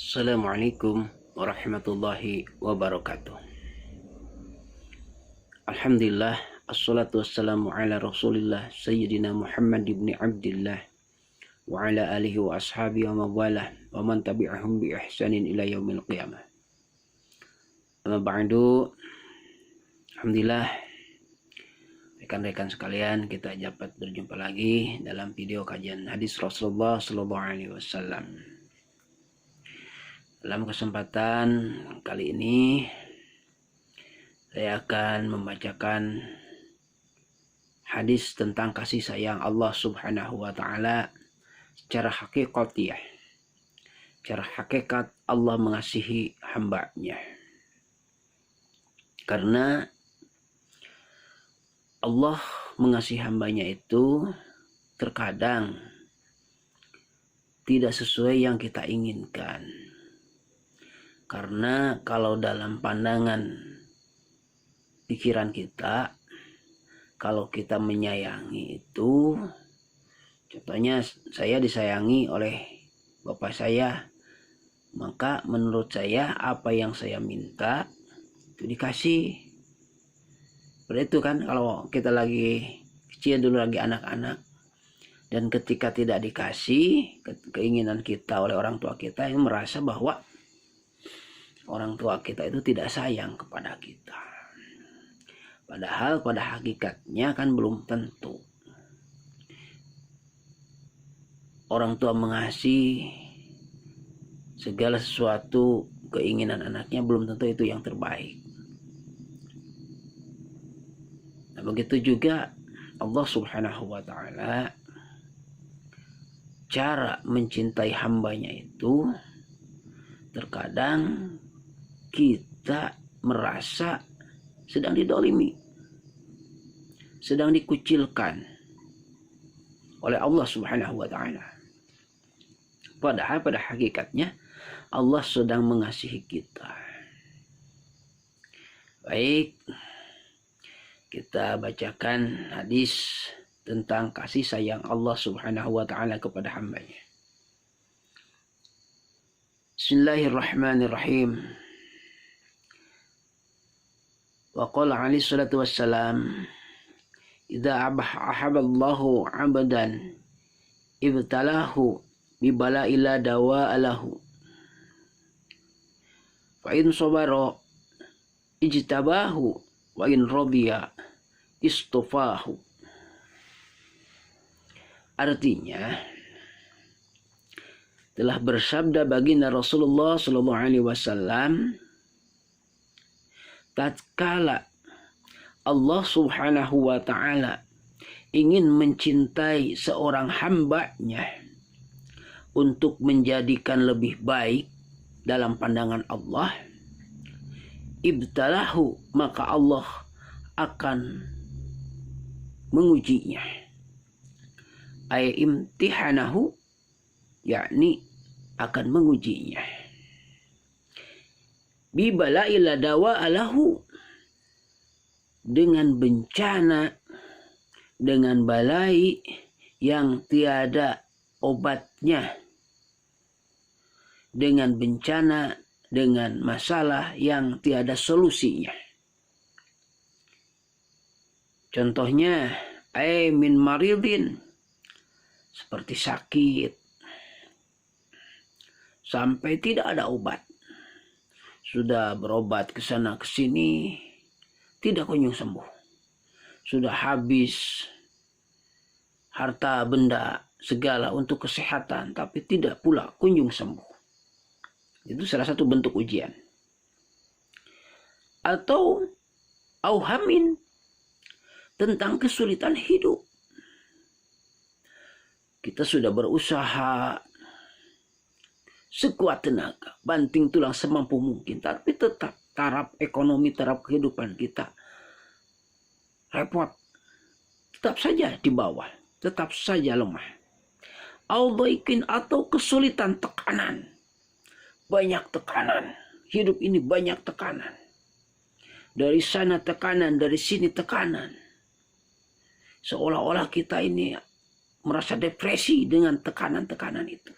Assalamualaikum warahmatullahi wabarakatuh. Alhamdulillah, assalatu wassalamu ala rasulillah Sayyidina Muhammad ibn Abdillah wa ala alihi wa ashabihi wa mawalah wa man tabi'ahum bi ihsanin ila yaumil qiyamah. Amma ba'du. Alhamdulillah, rekan-rekan sekalian, kita dapat berjumpa lagi dalam video kajian hadis Rasulullah sallallahu alaihi wasallam. Dalam kesempatan kali ini saya akan membacakan hadis tentang kasih sayang Allah Subhanahu wa taala secara hakikatiyah. Secara hakikat Allah mengasihi hambanya. Karena Allah mengasihi hambanya itu terkadang tidak sesuai yang kita inginkan. Karena kalau dalam pandangan pikiran kita, kalau kita menyayangi itu, contohnya saya disayangi oleh bapak saya, maka menurut saya apa yang saya minta itu dikasih. Seperti itu kan, kalau kita lagi kecil dulu, lagi anak-anak, dan ketika tidak dikasih keinginan kita oleh orang tua kita, yang merasa bahwa orang tua kita itu tidak sayang kepada kita. Padahal pada hakikatnya kan belum tentu. Orang tua mengasihi segala sesuatu keinginan anaknya, belum tentu itu yang terbaik. Nah, begitu juga Allah Subhanahu wa taala, cara mencintai hambanya itu terkadang kita merasa sedang didolimi, sedang dikucilkan oleh Allah Subhanahu wa taala. Padahal pada hakikatnya Allah sedang mengasihi kita. Baik, kita bacakan hadis tentang kasih sayang Allah Subhanahu wa taala kepada hambanya. Bismillahirrahmanirrahim. Wa qala alaihi salatu wassalam, idza ahabballahu 'abdan ibtalahu bibala ila dawa alahu fa in sabara ijtabahu wa in radiya istufahu. Artinya, telah bersabda baginda Rasulullah sallallahu alaihi wasallam, tatkala Allah Subhanahu wa taala ingin mencintai seorang hambanya untuk menjadikan lebih baik dalam pandangan Allah, ibtalahu, maka Allah akan mengujinya. Ay imtihanahu, yakni akan mengujinya. Bibala ila dawa alahu, dengan bencana, dengan balai yang tiada obatnya, dengan bencana, dengan masalah yang tiada solusinya. Contohnya, ay min maridin, seperti sakit sampai tidak ada obat. Sudah berobat ke sana ke sini, tidak kunjung sembuh. Sudah habis harta benda segala untuk kesehatan, tapi tidak pula kunjung sembuh. Itu salah satu bentuk ujian. Atau auhamin, tentang kesulitan hidup. Kita sudah berusaha sekuat tenaga, banting tulang semampu mungkin, tapi tetap taraf ekonomi, taraf kehidupan kita repot, tetap saja di bawah, tetap saja lemah. Al-dhaikin, atau kesulitan, tekanan, banyak tekanan, hidup ini banyak tekanan, dari sana tekanan, dari sini tekanan, seolah-olah kita ini merasa depresi dengan tekanan-tekanan itu.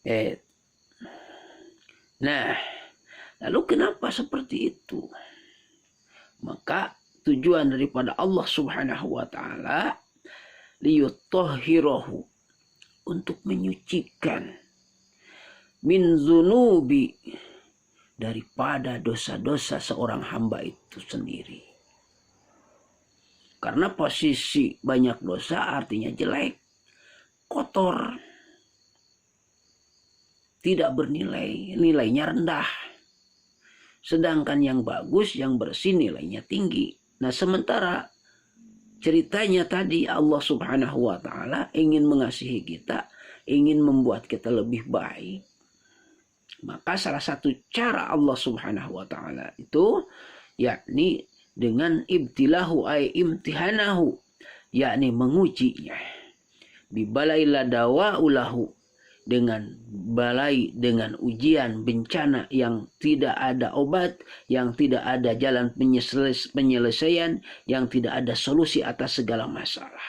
Eh, nah, lalu kenapa seperti itu? Maka tujuan daripada Allah Subhanahu wa taala liyutahhirahu, untuk menyucikan, min zunubi, daripada dosa-dosa seorang hamba itu sendiri. Karena posisi banyak dosa artinya jelek, kotor, tidak bernilai, nilainya rendah. Sedangkan yang bagus, yang bersih nilainya tinggi. Nah sementara ceritanya tadi Allah Subhanahu wa taala ingin mengasihi kita, ingin membuat kita lebih baik. Maka salah satu cara Allah Subhanahu wa taala itu yakni dengan ibtilahu ay imtihanahu, yakni mengujinya. Bibalaila dawaulahu, dengan balai, dengan ujian bencana yang tidak ada obat, yang tidak ada jalan penyelesaian, yang tidak ada solusi atas segala masalah.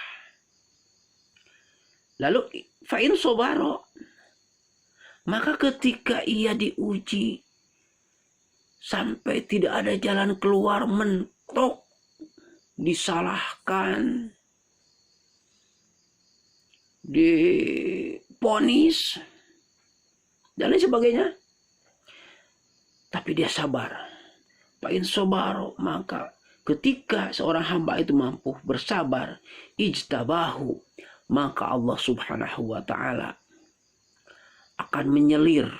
Lalu fa'in sobaro, maka ketika ia diuji sampai tidak ada jalan keluar, mentok, disalahkan, diponis dan lain sebagainya, tapi dia sabar. Fa'in sobaro, maka ketika seorang hamba itu mampu bersabar, ijtabahu, maka Allah Subhanahu wa taala akan menyelir,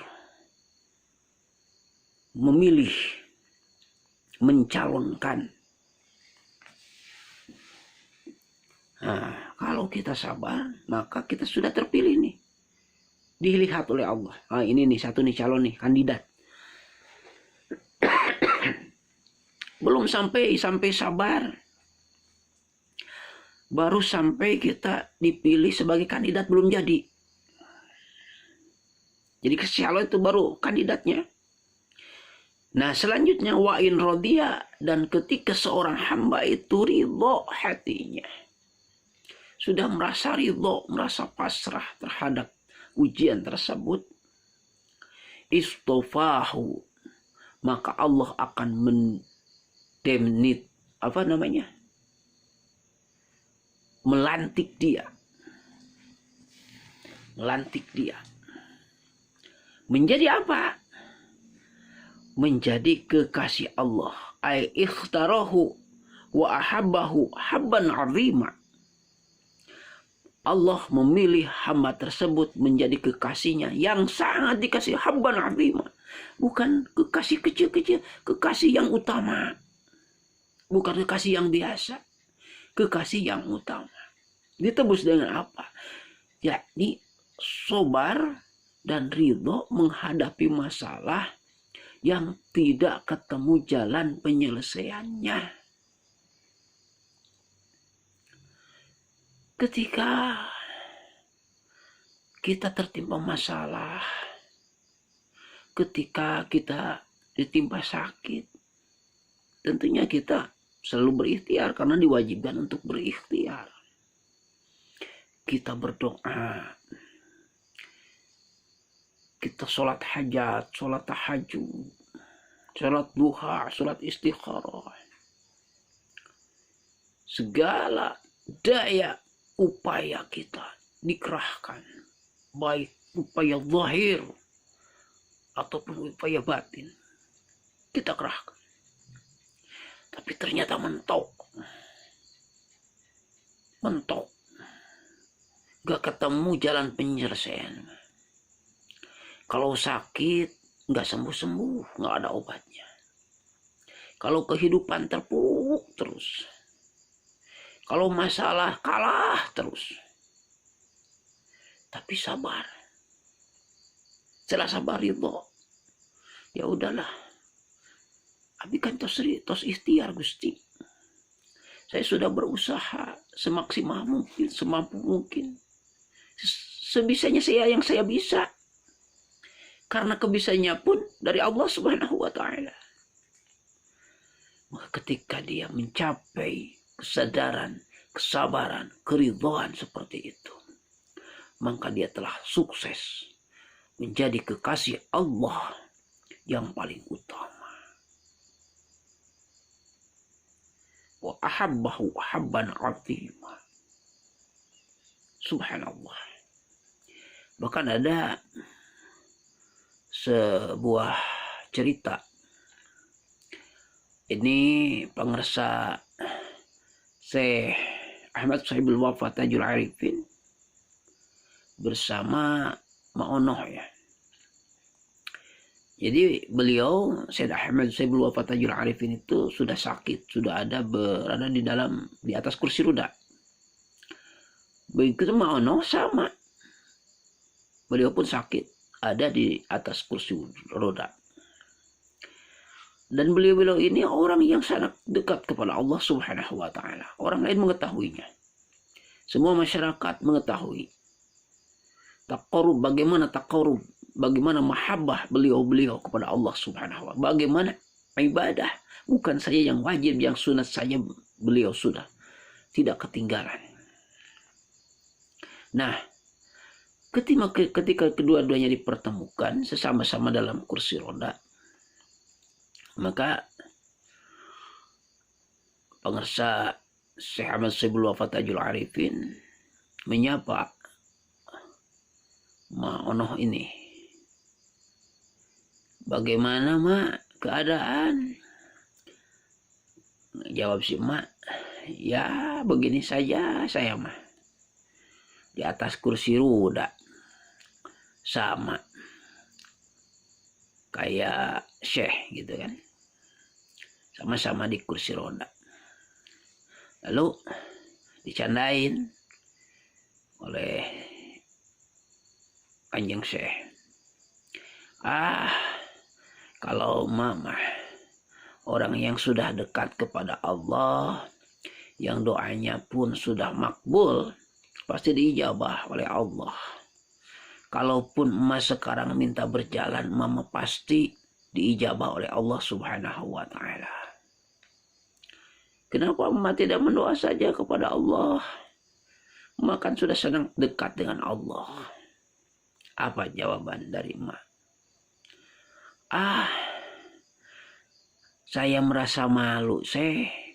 memilih, mencalonkan. Nah, kalau kita sabar, maka kita sudah terpilih nih. Dilihat oleh Allah. Ah, ini nih satu nih calon nih, kandidat. Belum sampai sabar. Baru sampai kita dipilih sebagai kandidat, belum jadi. Jadi calon itu baru kandidatnya. Nah selanjutnya wa'in rodiya, dan ketika seorang hamba itu ridho hatinya, sudah merasa ridho, merasa pasrah terhadap ujian tersebut, istofahu, maka Allah akan mendemnit, melantik dia, menjadi apa? Menjadi kekasih Allah. Ay ikhtarahu wa ahabbahu habban azima. Allah memilih hamba tersebut menjadi kekasihnya yang sangat dikasih, habban azima. Bukan kekasih kecil-kecil, kekasih yang utama. Bukan kekasih yang biasa, kekasih yang utama. Ditebus dengan apa? Yakni sobar dan ridho menghadapi masalah yang tidak ketemu jalan penyelesaiannya. Ketika kita tertimpa masalah, ketika kita ditimpa sakit, tentunya kita selalu berikhtiar karena diwajibkan untuk berikhtiar. Kita berdoa, kita sholat hajat, sholat tahajud, sholat duha, sholat istikharah. Segala daya upaya kita dikerahkan, baik upaya zahir ataupun upaya batin, kita kerahkan. Tapi ternyata mentok, gak ketemu jalan penyelesaian. Kalau sakit gak sembuh-sembuh, gak ada obatnya. Kalau kehidupan terpuruk terus, kalau masalah kalah terus. Tapi sabar. Setelah sabar itu, ya udahlah. Abi kan tos ikhtiar Gusti. Saya sudah berusaha semaksimal mungkin, semampu mungkin. Sebisanya yang saya bisa. Karena kebisanya pun dari Allah Subhanahu wa taala. Maka ketika dia mencapai kesadaran, kesabaran, keridhaan seperti itu, maka dia telah sukses menjadi kekasih Allah yang paling utama. Wa ahabbahu habban azima. Subhanallah. Bahkan ada sebuah cerita. Ini pengersa Syekh Ahmad Sahibul Wafa Tajul Arifin bersama Ma'onoh ya. Jadi beliau Syekh Ahmad Sahibul Wafa Tajul Arifin itu sudah sakit, sudah berada di atas kursi roda. Begitu Ma'onoh sama. Beliau pun sakit, ada di atas kursi roda. Dan beliau ini orang yang sangat dekat kepada Allah Subhanahu wa taala. Orang lain mengetahuinya. Semua masyarakat mengetahui. Taqarrub, bagaimana mahabbah beliau kepada Allah Subhanahu wa taala. Bagaimana ibadah, bukan saja yang wajib, yang sunat saja beliau sudah tidak ketinggalan. Nah, ketika kedua-duanya dipertemukan sesama-sama dalam kursi roda, maka pengersa Syekh Ahmad Sahibul Wafa Tajul Arifin menyapa Ma'onoh ini. Bagaimana Mak keadaan? Jawab si Mak, ya begini saja saya mah. Di atas kursi roda. Sama. Kayak Syekh gitu kan. Sama-sama di kursi roda. Lalu dicandain oleh Kanjeng Syekh. Kalau mama orang yang sudah dekat kepada Allah, yang doanya pun sudah makbul, pasti diijabah oleh Allah. Kalaupun emas sekarang minta berjalan, mama pasti diijabah oleh Allah Subhanahu wa taala. Kenapa mama tidak mendoa saja kepada Allah? Mama kan sudah senang dekat dengan Allah. Apa jawaban dari emak? Saya merasa malu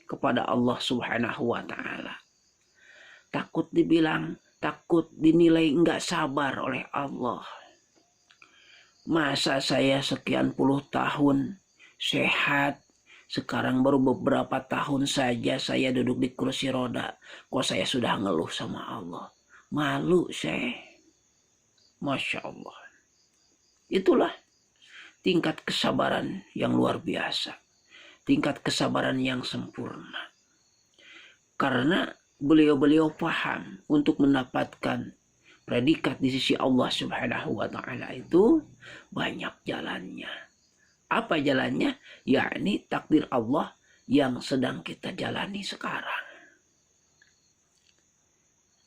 kepada Allah Subhanahu wa taala. Takut dinilai enggak sabar oleh Allah. Masa saya sekian puluh tahun sehat, sekarang baru beberapa tahun saja saya duduk di kursi roda, kok saya sudah ngeluh sama Allah. Malu saya. Masya Allah. Itulah tingkat kesabaran yang luar biasa. Tingkat kesabaran yang sempurna. Karena beliau paham untuk mendapatkan predikat di sisi Allah Subhanahu wa taala itu banyak jalannya. Apa jalannya? Yakni takdir Allah yang sedang kita jalani sekarang.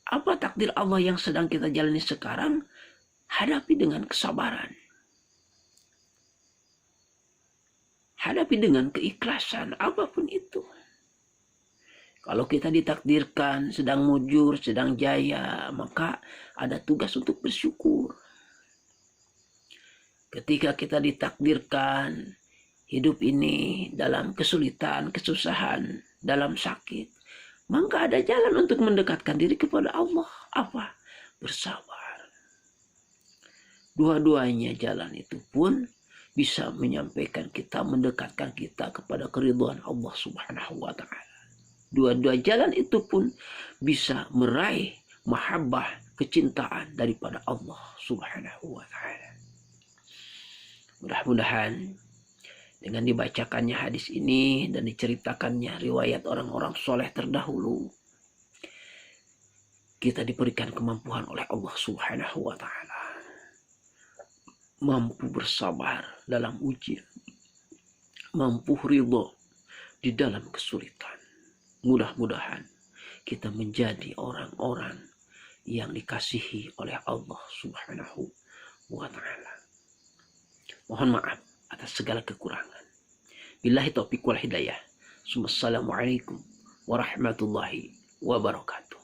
Apa takdir Allah yang sedang kita jalani sekarang? Hadapi dengan kesabaran. Hadapi dengan keikhlasan, apapun itu. Kalau kita ditakdirkan sedang mujur, sedang jaya, maka ada tugas untuk bersyukur. Ketika kita ditakdirkan hidup ini dalam kesulitan, kesusahan, dalam sakit, maka ada jalan untuk mendekatkan diri kepada Allah. Apa? Bersabar. Dua-duanya jalan itu pun bisa menyampaikan kita, mendekatkan kita kepada keridhaan Allah Subhanahu wa taala. Dua-dua jalan itu pun bisa meraih mahabbah, kecintaan daripada Allah Subhanahu wa taala. Mudah-mudahan dengan dibacakannya hadis ini dan diceritakannya riwayat orang-orang soleh terdahulu, kita diberikan kemampuan oleh Allah Subhanahu wa taala. Mampu bersabar dalam ujian, mampu ridho di dalam kesulitan. Mudah-mudahan kita menjadi orang-orang yang dikasihi oleh Allah Subhanahu wa taala. Mohon maaf atas segala kekurangan. Billahi taufiq wal hidayah. Assalamualaikum warahmatullahi wabarakatuh.